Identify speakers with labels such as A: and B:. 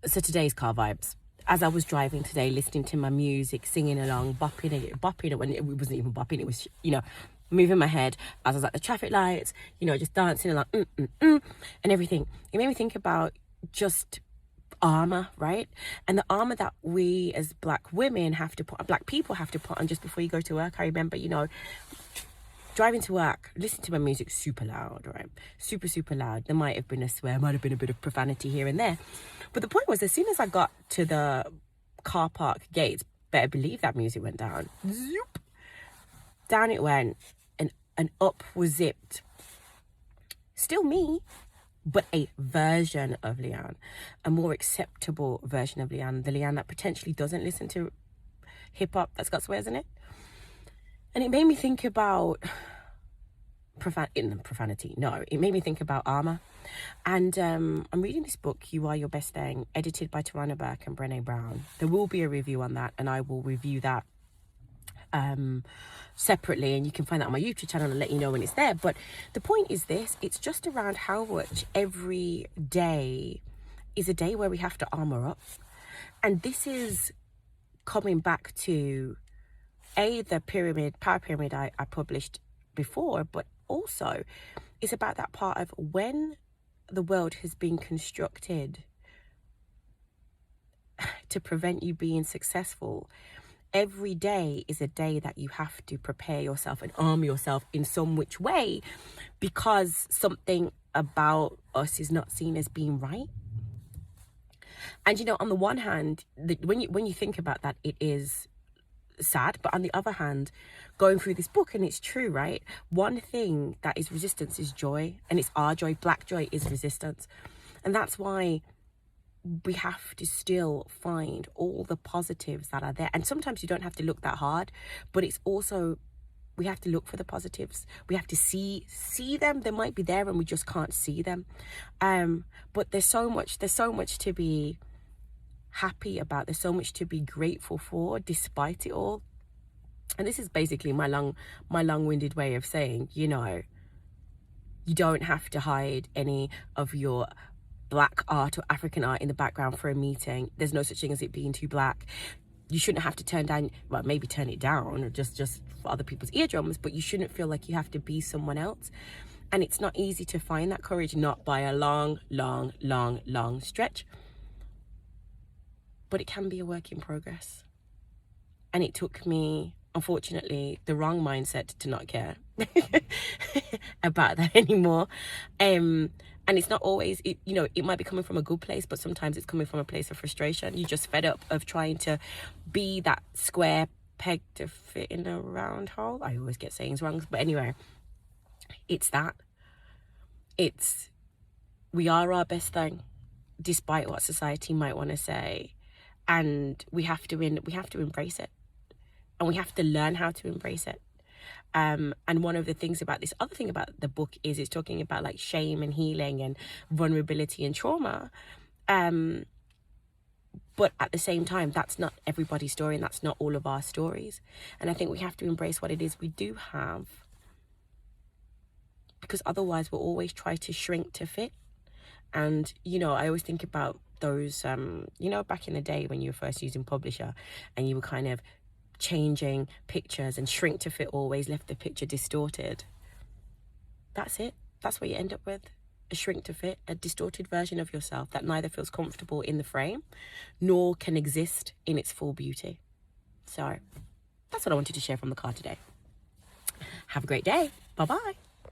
A: So today's car vibes. As I was driving today, listening to my music, singing along, bopping it when it wasn't even bopping, it was, moving my head as I was at the traffic lights, just dancing along, and everything. It made me think about just armor, right? And the armor that we as black women have to put, black people have to put on just before you go to work. I remember, driving to work, listening to my music super loud, right? Super, super loud. There might have been a swear, might have been a bit of profanity here and there. But the point was, as soon as I got to the car park gates, better believe that music went down. Zoop. Down it went, and up was zipped. Still me, but a version of Leanne, a more acceptable version of Leanne, the Leanne that potentially doesn't listen to hip-hop that's got swears in it. And it made me think about profanity. No, it made me think about armor. And I'm reading this book, You Are Your Best Thing, edited by Tarana Burke and Brené Brown. There will be a review on that, and I will review that separately, and you can find that on my YouTube channel and let you know when it's there. But the point is this: it's just around how much every day is a day where we have to armor up. And this is coming back to the power pyramid I published before, but also it's about that part of when the world has been constructed to prevent you being successful. Every day is a day that you have to prepare yourself and arm yourself in some which way, because something about us is not seen as being right. And on the one hand, when you think about that, it is sad. But on the other hand, going through this book, and it's true, right? One thing that is resistance is joy, and it's our joy. Black joy is resistance. And that's why we have to still find all the positives that are there. And sometimes you don't have to look that hard, but it's also, we have to look for the positives. We have to see them. They might be there and we just can't see them. But there's so much to be happy about. There's so much to be grateful for despite it all. And this is basically my long-winded way of saying, you don't have to hide any of your black art or African art in the background for a meeting. There's no such thing as it being too black. You shouldn't have to maybe turn it down, or just for other people's eardrums, but you shouldn't feel like you have to be someone else. And it's not easy to find that courage, not by a long stretch. But it can be a work in progress. And it took me, unfortunately, the wrong mindset to not care about that anymore. And it's not always, it might be coming from a good place, but sometimes it's coming from a place of frustration. You're just fed up of trying to be that square peg to fit in a round hole. I always get sayings wrong. But anyway, it's that. We are our best thing, despite what society might want to say. And we have to embrace it. And we have to learn how to embrace it. And one of the things about this other thing about the book is it's talking about like shame and healing and vulnerability and trauma. But at the same time, that's not everybody's story, and that's not all of our stories. And I think we have to embrace what it is we do have, because otherwise we'll always try to shrink to fit. And, I always think about those, back in the day when you were first using Publisher and you were kind of changing pictures, and shrink to fit always left the picture distorted. That's it. That's what you end up with. A shrink to fit, a distorted version of yourself that neither feels comfortable in the frame nor can exist in its full beauty. So that's what I wanted to share from the car today. Have a great day. Bye-bye.